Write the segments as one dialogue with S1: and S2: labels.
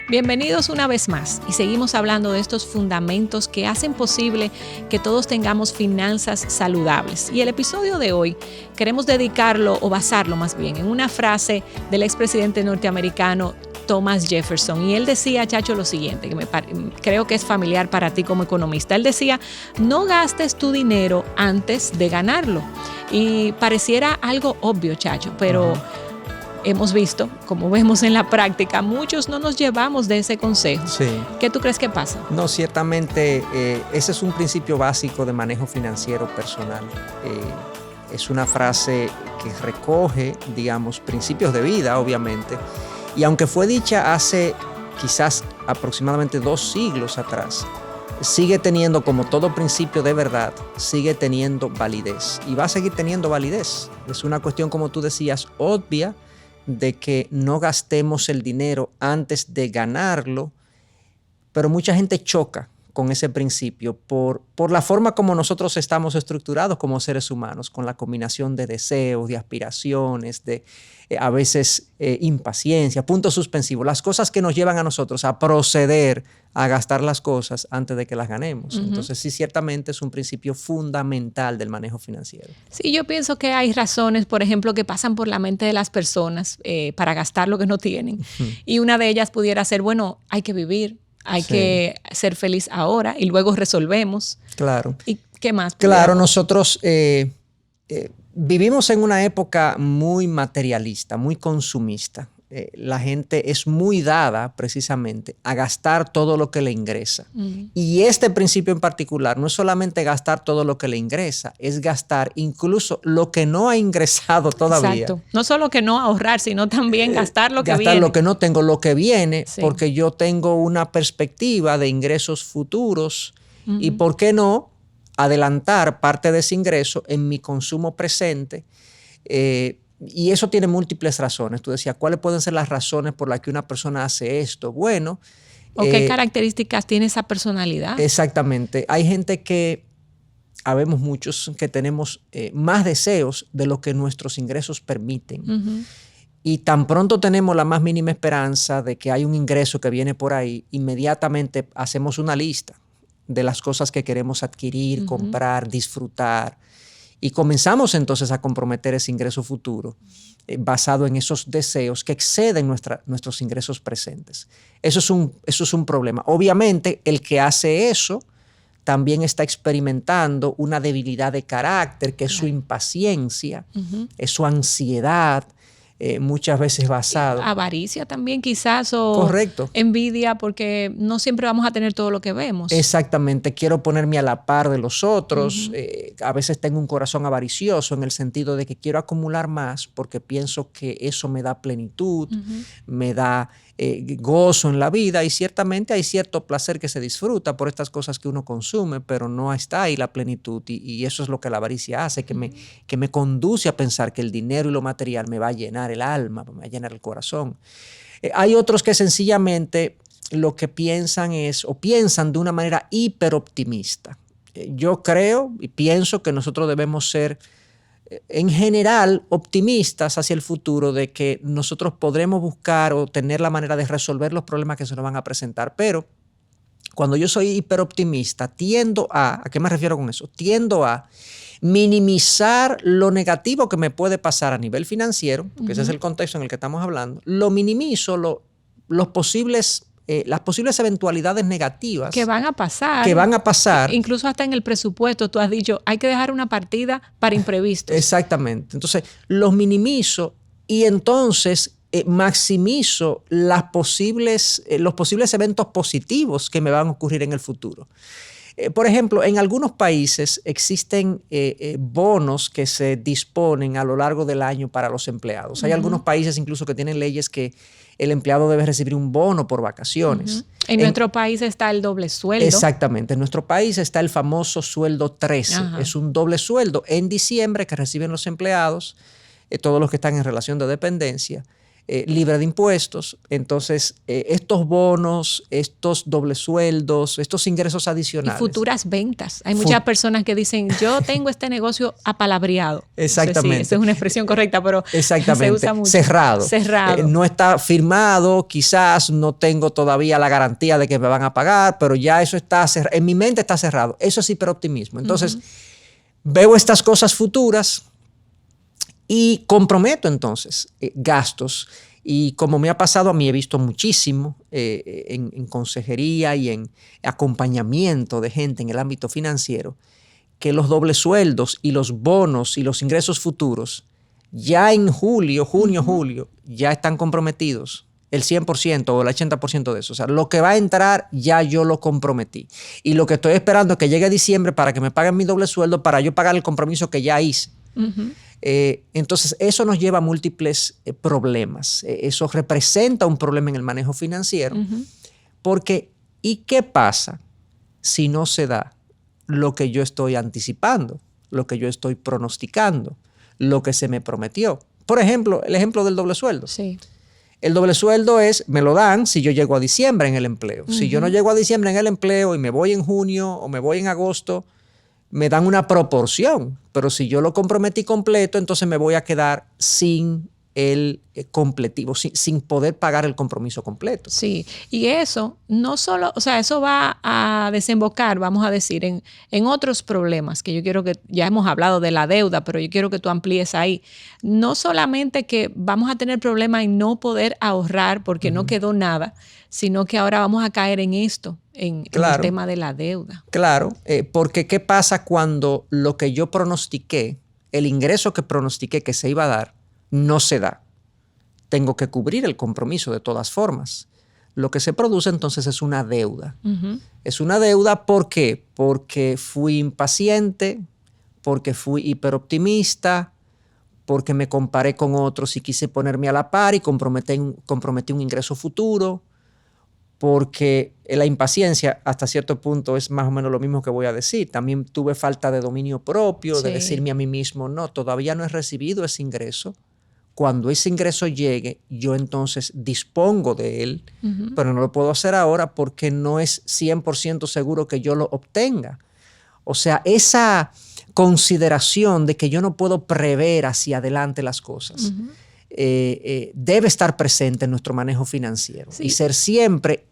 S1: Bienvenidos una vez más y seguimos hablando de estos fundamentos que hacen posible que todos tengamos finanzas saludables. Y el episodio de hoy queremos dedicarlo o basarlo más bien en una frase del expresidente norteamericano Thomas Jefferson. Y él decía, Chacho, lo siguiente, que creo que es familiar para ti como economista. Él decía, no gastes tu dinero antes de ganarlo. Y pareciera algo obvio, Chacho, pero hemos visto, como vemos en la práctica, muchos no nos llevamos de ese consejo.
S2: Sí.
S1: ¿Qué tú crees que pasa?
S2: No, ciertamente ese es un principio básico de manejo financiero personal. Es una frase que recoge, digamos, principios de vida, obviamente. Y aunque fue dicha hace quizás aproximadamente 2 siglos atrás, sigue teniendo, como todo principio de verdad, sigue teniendo validez. Y va a seguir teniendo validez. Es una cuestión, como tú decías, obvia, de que no gastemos el dinero antes de ganarlo, pero mucha gente choca con ese principio por la forma como nosotros estamos estructurados como seres humanos, con la combinación de deseos, de aspiraciones, de a veces impaciencia, puntos suspensivos, las cosas que nos llevan a nosotros a proceder a gastar las cosas antes de que las ganemos. Entonces sí, ciertamente es un principio fundamental del manejo financiero.
S1: Sí, yo pienso que hay razones, por ejemplo, que pasan por la mente de las personas para gastar lo que no tienen. Y una de ellas pudiera ser, bueno, hay que vivir. Hay que ser feliz ahora y luego resolvemos.
S2: Claro.
S1: ¿Y qué más?
S2: Claro, nosotros vivimos en una época muy materialista, muy consumista. La gente es muy dada precisamente a gastar todo lo que le ingresa. Y este principio en particular no es solamente gastar todo lo que le ingresa, es gastar incluso lo que no ha ingresado todavía.
S1: Exacto. No solo que no ahorrar, sino también gastar lo que viene.
S2: Gastar lo que no tengo, lo que viene, porque yo tengo una perspectiva de ingresos futuros y, ¿por qué no?, adelantar parte de ese ingreso en mi consumo presente. Y eso tiene múltiples razones. Tú decías, ¿cuáles pueden ser las razones por las que una persona hace esto? Bueno.
S1: ¿O qué características tiene esa personalidad?
S2: Exactamente. Hay gente que, habemos muchos, que tenemos más deseos de lo que nuestros ingresos permiten. Y tan pronto tenemos la más mínima esperanza de que hay un ingreso que viene por ahí, inmediatamente hacemos una lista de las cosas que queremos adquirir, comprar, disfrutar. Y comenzamos entonces a comprometer ese ingreso futuro basado en esos deseos que exceden nuestros ingresos presentes. Eso es un problema. Obviamente, el que hace eso también está experimentando una debilidad de carácter, que es su impaciencia, es su ansiedad, muchas veces basado.
S1: Avaricia también quizás, o
S2: correcto,
S1: envidia, porque no siempre vamos a tener todo lo que vemos.
S2: Exactamente, quiero ponerme a la par de los otros. A veces tengo un corazón avaricioso en el sentido de que quiero acumular más porque pienso que eso me da plenitud, me da gozo en la vida, y ciertamente hay cierto placer que se disfruta por estas cosas que uno consume, pero no está ahí la plenitud, y eso es lo que la avaricia hace, que me conduce a pensar que el dinero y lo material me va a llenar el alma, me va a llenar el corazón. Hay otros que sencillamente lo que piensan es, o piensan de una manera hiperoptimista. Yo creo y pienso que nosotros debemos ser en general optimistas hacia el futuro, de que nosotros podremos buscar o tener la manera de resolver los problemas que se nos van a presentar. Pero cuando yo soy hiperoptimista, tiendo ¿a qué me refiero con eso? Tiendo a minimizar lo negativo que me puede pasar a nivel financiero, porque ese es el contexto en el que estamos hablando. Lo minimizo, las posibles eventualidades negativas
S1: que van a
S2: pasar.
S1: Incluso hasta en el presupuesto tú has dicho, hay que dejar una partida para imprevistos.
S2: Exactamente. Entonces los minimizo y entonces maximizo los posibles eventos positivos que me van a ocurrir en el futuro. Por ejemplo, en algunos países existen bonos que se disponen a lo largo del año para los empleados. Hay algunos países incluso que tienen leyes que el empleado debe recibir un bono por vacaciones.
S1: En nuestro país está el doble sueldo.
S2: Exactamente. En nuestro país está el famoso sueldo 13. Es un doble sueldo en diciembre que reciben los empleados, todos los que están en relación de dependencia, libre de impuestos. Entonces, estos bonos, estos dobles sueldos, estos ingresos adicionales.
S1: Y futuras ventas. Hay muchas personas que dicen, yo tengo este negocio apalabreado.
S2: Exactamente.
S1: No sé si esa es una expresión correcta, pero
S2: exactamente.
S1: Se usa mucho.
S2: Cerrado.
S1: Cerrado.
S2: No está firmado, quizás no tengo todavía la garantía de que me van a pagar, pero ya eso está cerrado. En mi mente está cerrado. Eso es hiperoptimismo. Entonces, veo estas cosas futuras y comprometo entonces gastos. Y como me ha pasado a mí, he visto muchísimo en consejería y en acompañamiento de gente en el ámbito financiero, que los dobles sueldos y los bonos y los ingresos futuros ya en junio, julio, ya están comprometidos. El 100% o el 80% de eso. O sea, lo que va a entrar ya yo lo comprometí. Y lo que estoy esperando es que llegue diciembre para que me paguen mi doble sueldo para yo pagar el compromiso que ya hice. Entonces, eso nos lleva a múltiples problemas. Eso representa un problema en el manejo financiero. Porque, ¿y qué pasa si no se da lo que yo estoy anticipando, lo que yo estoy pronosticando, lo que se me prometió? Por ejemplo, el ejemplo del doble sueldo.
S1: Sí.
S2: El doble sueldo me lo dan si yo llego a diciembre en el empleo. Si yo no llego a diciembre en el empleo y me voy en junio o me voy en agosto, me dan una proporción. Pero si yo lo comprometí completo, entonces me voy a quedar sin el completivo, sin poder pagar el compromiso completo.
S1: Sí, y eso no solo, o sea, eso va a desembocar, vamos a decir, en otros problemas que yo quiero que, ya hemos hablado de la deuda, pero yo quiero que tú amplíes ahí. No solamente que vamos a tener problemas en no poder ahorrar porque no quedó nada, sino que ahora vamos a caer en esto, en el tema de la deuda.
S2: Claro, porque ¿qué pasa cuando lo que yo pronostiqué, el ingreso que pronostiqué que se iba a dar, no se da? Tengo que cubrir el compromiso de todas formas. Lo que se produce entonces es una deuda. Es una deuda, ¿por qué? Porque fui impaciente, porque fui hiperoptimista, porque me comparé con otros y quise ponerme a la par y comprometí un ingreso futuro, porque la impaciencia hasta cierto punto es más o menos lo mismo que voy a decir. También tuve falta de dominio propio, de decirme a mí mismo, no, todavía no he recibido ese ingreso. Cuando ese ingreso llegue, yo entonces dispongo de él, pero no lo puedo hacer ahora porque no es 100% seguro que yo lo obtenga. O sea, esa consideración de que yo no puedo prever hacia adelante las cosas debe estar presente en nuestro manejo financiero y ser siempre,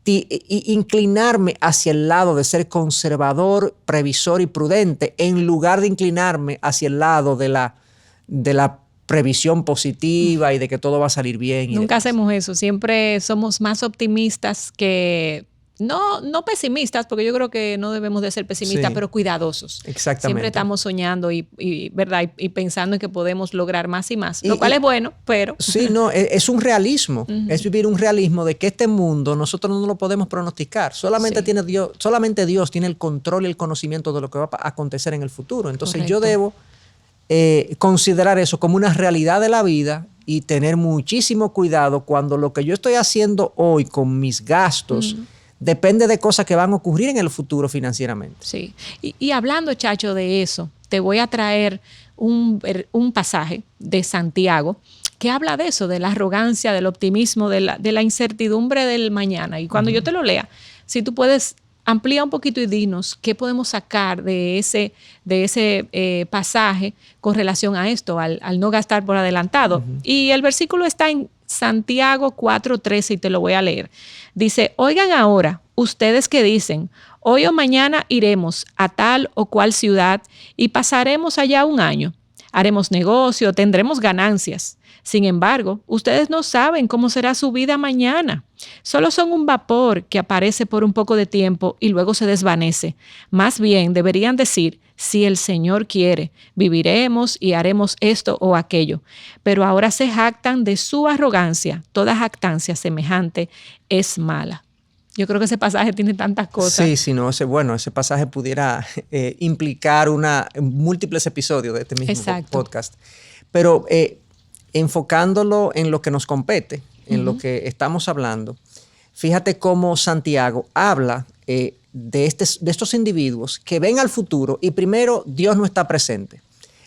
S2: inclinarme hacia el lado de ser conservador, previsor y prudente en lugar de inclinarme hacia el lado de la previsión positiva y de que todo va a salir bien.
S1: Nunca hacemos eso. Siempre somos más optimistas que... No pesimistas, porque yo creo que no debemos de ser pesimistas, pero cuidadosos.
S2: Exactamente.
S1: Siempre estamos soñando ¿verdad? Y pensando en que podemos lograr más y más, lo cual es bueno, pero...
S2: Sí, no, es un realismo. Es vivir un realismo de que este mundo nosotros no lo podemos pronosticar. Solamente Dios tiene el control y el conocimiento de lo que va a acontecer en el futuro. Entonces yo debo considerar eso como una realidad de la vida y tener muchísimo cuidado cuando lo que yo estoy haciendo hoy con mis gastos depende de cosas que van a ocurrir en el futuro financieramente.
S1: Sí. Y hablando, Chacho, de eso, te voy a traer un pasaje de Santiago que habla de eso, de la arrogancia, del optimismo, de la incertidumbre del mañana. Y cuando yo te lo lea, si tú puedes amplía un poquito y dinos qué podemos sacar de ese pasaje con relación a esto, al no gastar por adelantado. Y el versículo está en Santiago 4:13 y te lo voy a leer. Dice, oigan ahora, ustedes que dicen, hoy o mañana iremos a tal o cual ciudad y pasaremos allá un año. Haremos negocio, tendremos ganancias. Sin embargo, ustedes no saben cómo será su vida mañana. Solo son un vapor que aparece por un poco de tiempo y luego se desvanece. Más bien deberían decir, si el Señor quiere, viviremos y haremos esto o aquello. Pero ahora se jactan de su arrogancia. Toda jactancia semejante es mala. Yo creo que ese pasaje tiene tantas cosas.
S2: Sí, no, ese pasaje pudiera implicar múltiples episodios de este mismo podcast. Pero enfocándolo en lo que nos compete, en lo que estamos hablando, fíjate cómo Santiago habla de estos individuos que ven al futuro y primero Dios no está presente.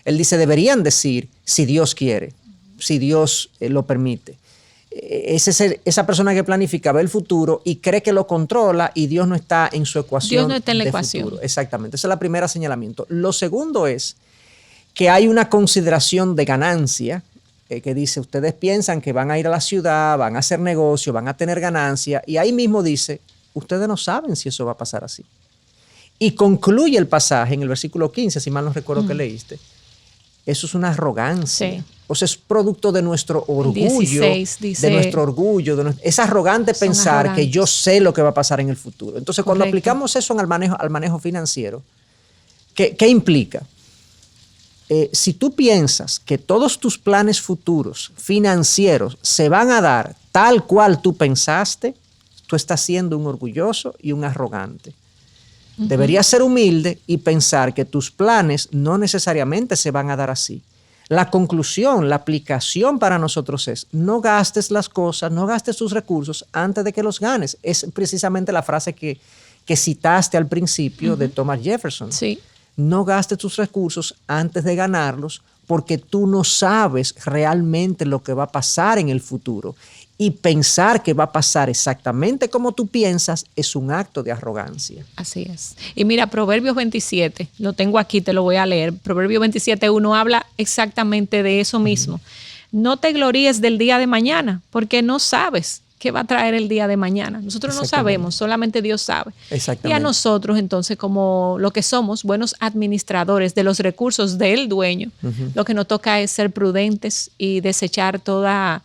S2: Él dice, deberían decir si Dios quiere. si Dios lo permite. Esa persona que planifica ve el futuro y cree que lo controla y Dios no está en su ecuación.
S1: Dios no está en la ecuación.
S2: Futuro. Exactamente. Ese es el primer señalamiento. Lo segundo es que hay una consideración de ganancia que dice, ustedes piensan que van a ir a la ciudad, van a hacer negocio, van a tener ganancia, y ahí mismo dice, ustedes no saben si eso va a pasar así. Y concluye el pasaje en el versículo 15, si mal no recuerdo que leíste. Eso es una arrogancia. Sí. O sea, es producto de nuestro orgullo, 16, dice, de nuestro orgullo. Es arrogante pensar que yo sé lo que va a pasar en el futuro. Entonces, cuando aplicamos eso al manejo financiero, ¿qué implica? Si tú piensas que todos tus planes futuros financieros se van a dar tal cual tú pensaste, tú estás siendo un orgulloso y un arrogante. Deberías ser humilde y pensar que tus planes no necesariamente se van a dar así. La conclusión, la aplicación para nosotros es, no gastes las cosas, no gastes tus recursos antes de que los ganes. Es precisamente la frase que citaste al principio de Thomas Jefferson.
S1: Sí.
S2: No gastes tus recursos antes de ganarlos porque tú no sabes realmente lo que va a pasar en el futuro. Y pensar que va a pasar exactamente como tú piensas es un acto de arrogancia.
S1: Así es. Y mira, Proverbios 27, lo tengo aquí, te lo voy a leer. Proverbios 27:1 habla exactamente de eso mismo. No te gloríes del día de mañana, porque no sabes qué va a traer el día de mañana. Nosotros no sabemos, solamente Dios sabe.
S2: Exactamente.
S1: Y a nosotros, entonces, como lo que somos, buenos administradores de los recursos del dueño, lo que nos toca es ser prudentes y desechar toda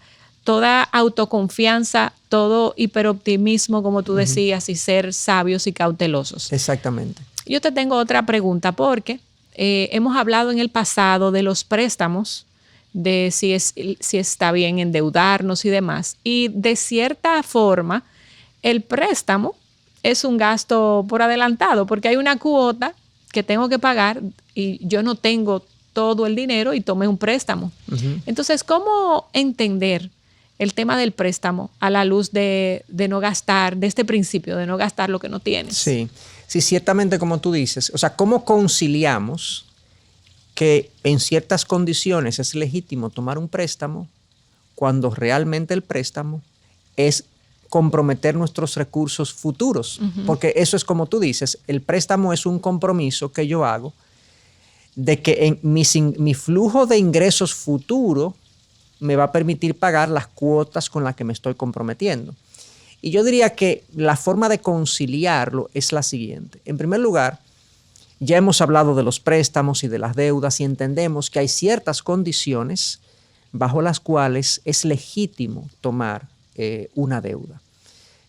S1: autoconfianza, todo hiperoptimismo, como tú decías, y ser sabios y cautelosos.
S2: Exactamente.
S1: Yo te tengo otra pregunta porque hemos hablado en el pasado de los préstamos, de si está bien endeudarnos y demás. Y de cierta forma, el préstamo es un gasto por adelantado porque hay una cuota que tengo que pagar y yo no tengo todo el dinero y tomé un préstamo. Entonces, ¿cómo entender el tema del préstamo a la luz de no gastar, de este principio de no gastar lo que no tienes?
S2: Sí, ciertamente como tú dices. O sea, ¿cómo conciliamos que en ciertas condiciones es legítimo tomar un préstamo cuando realmente el préstamo es comprometer nuestros recursos futuros? Porque eso es como tú dices, el préstamo es un compromiso que yo hago de que en mi flujo de ingresos futuro me va a permitir pagar las cuotas con las que me estoy comprometiendo. Y yo diría que la forma de conciliarlo es la siguiente. En primer lugar, ya hemos hablado de los préstamos y de las deudas y entendemos que hay ciertas condiciones bajo las cuales es legítimo tomar una deuda.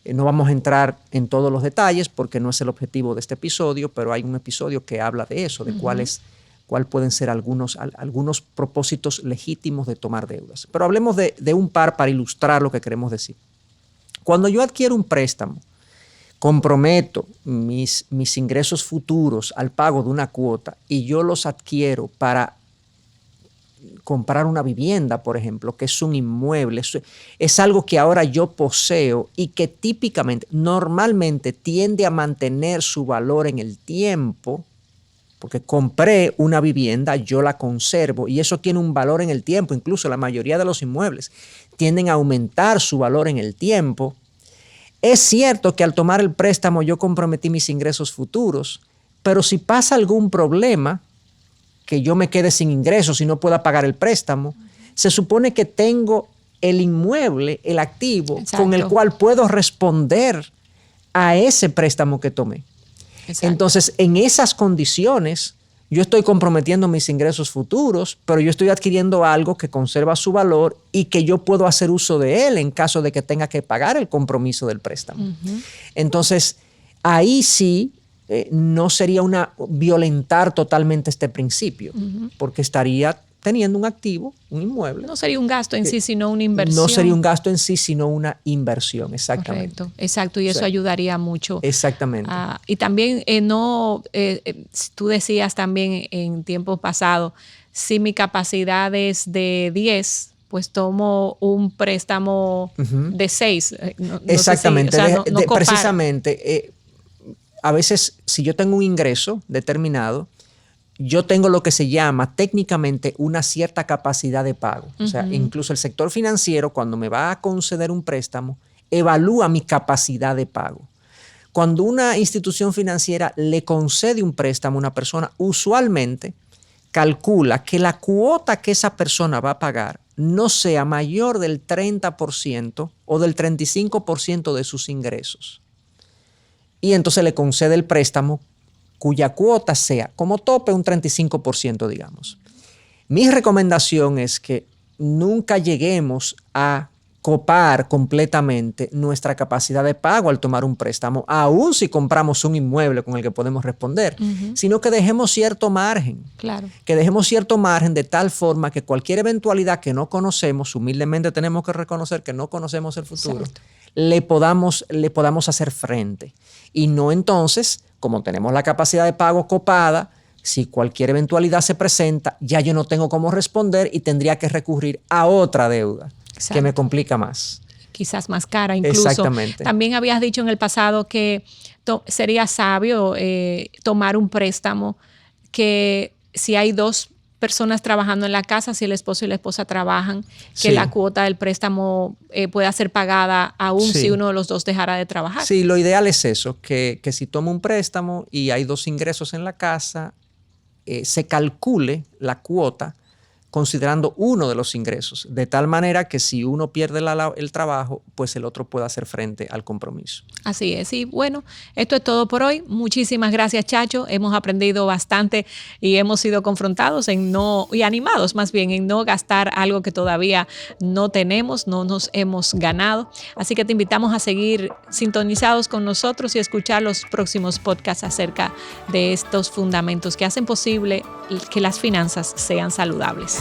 S2: No vamos a entrar en todos los detalles porque no es el objetivo de este episodio, pero hay un episodio que habla de eso, de cuál pueden ser algunos propósitos legítimos de tomar deudas. Pero hablemos de un par para ilustrar lo que queremos decir. Cuando yo adquiero un préstamo, comprometo mis ingresos futuros al pago de una cuota y yo los adquiero para comprar una vivienda, por ejemplo, que es un inmueble, es algo que ahora yo poseo y que típicamente, normalmente tiende a mantener su valor en el tiempo, porque compré una vivienda, yo la conservo y eso tiene un valor en el tiempo. Incluso la mayoría de los inmuebles tienden a aumentar su valor en el tiempo. Es cierto que al tomar el préstamo yo comprometí mis ingresos futuros, pero si pasa algún problema, que yo me quede sin ingresos y no pueda pagar el préstamo, se supone que tengo el inmueble, el activo, con el cual puedo responder a ese préstamo que tomé. Exacto. Entonces, en esas condiciones, yo estoy comprometiendo mis ingresos futuros, pero yo estoy adquiriendo algo que conserva su valor y que yo puedo hacer uso de él en caso de que tenga que pagar el compromiso del préstamo. Entonces, ahí sí no sería violentar totalmente este principio, porque estaría teniendo un activo, un inmueble.
S1: No sería un gasto en sí, sino una inversión.
S2: No sería un gasto en sí, sino una inversión, exactamente.
S1: Correcto, exacto, y eso ayudaría mucho.
S2: Exactamente.
S1: Y también, tú decías también en tiempos pasados, si mi capacidad es de 10, pues tomo un préstamo de 6.
S2: Exactamente, precisamente. A veces, si yo tengo un ingreso determinado, yo tengo lo que se llama técnicamente una cierta capacidad de pago. O sea, incluso el sector financiero, cuando me va a conceder un préstamo, evalúa mi capacidad de pago. Cuando una institución financiera le concede un préstamo a una persona, usualmente calcula que la cuota que esa persona va a pagar no sea mayor del 30% o del 35% de sus ingresos. Y entonces le concede el préstamo cuya cuota sea como tope un 35%, digamos. Mi recomendación es que nunca lleguemos a copar completamente nuestra capacidad de pago al tomar un préstamo, aun si compramos un inmueble con el que podemos responder, sino que dejemos cierto margen.
S1: Claro. Que
S2: dejemos cierto margen de tal forma que cualquier eventualidad que no conocemos, humildemente tenemos que reconocer que no conocemos el futuro, le podamos hacer frente. Y no entonces, como tenemos la capacidad de pago copada, si cualquier eventualidad se presenta, ya yo no tengo cómo responder y tendría que recurrir a otra deuda. Exacto. Que me complica más.
S1: Quizás más cara incluso.
S2: Exactamente.
S1: También habías dicho en el pasado que sería sabio tomar un préstamo que si hay dos personas trabajando en la casa, si el esposo y la esposa trabajan, que la cuota del préstamo pueda ser pagada aún si uno de los dos dejara de trabajar.
S2: Sí, lo ideal es eso, que si tomo un préstamo y hay dos ingresos en la casa, se calcule la cuota considerando uno de los ingresos, de tal manera que si uno pierde el trabajo, pues el otro pueda hacer frente al compromiso.
S1: Así es. Y bueno, esto es todo por hoy. Muchísimas gracias, Chacho. Hemos aprendido bastante y hemos sido confrontados y animados más bien en no gastar algo que todavía no tenemos, no nos hemos ganado. Así que te invitamos a seguir sintonizados con nosotros y escuchar los próximos podcasts acerca de estos fundamentos que hacen posible que las finanzas sean saludables.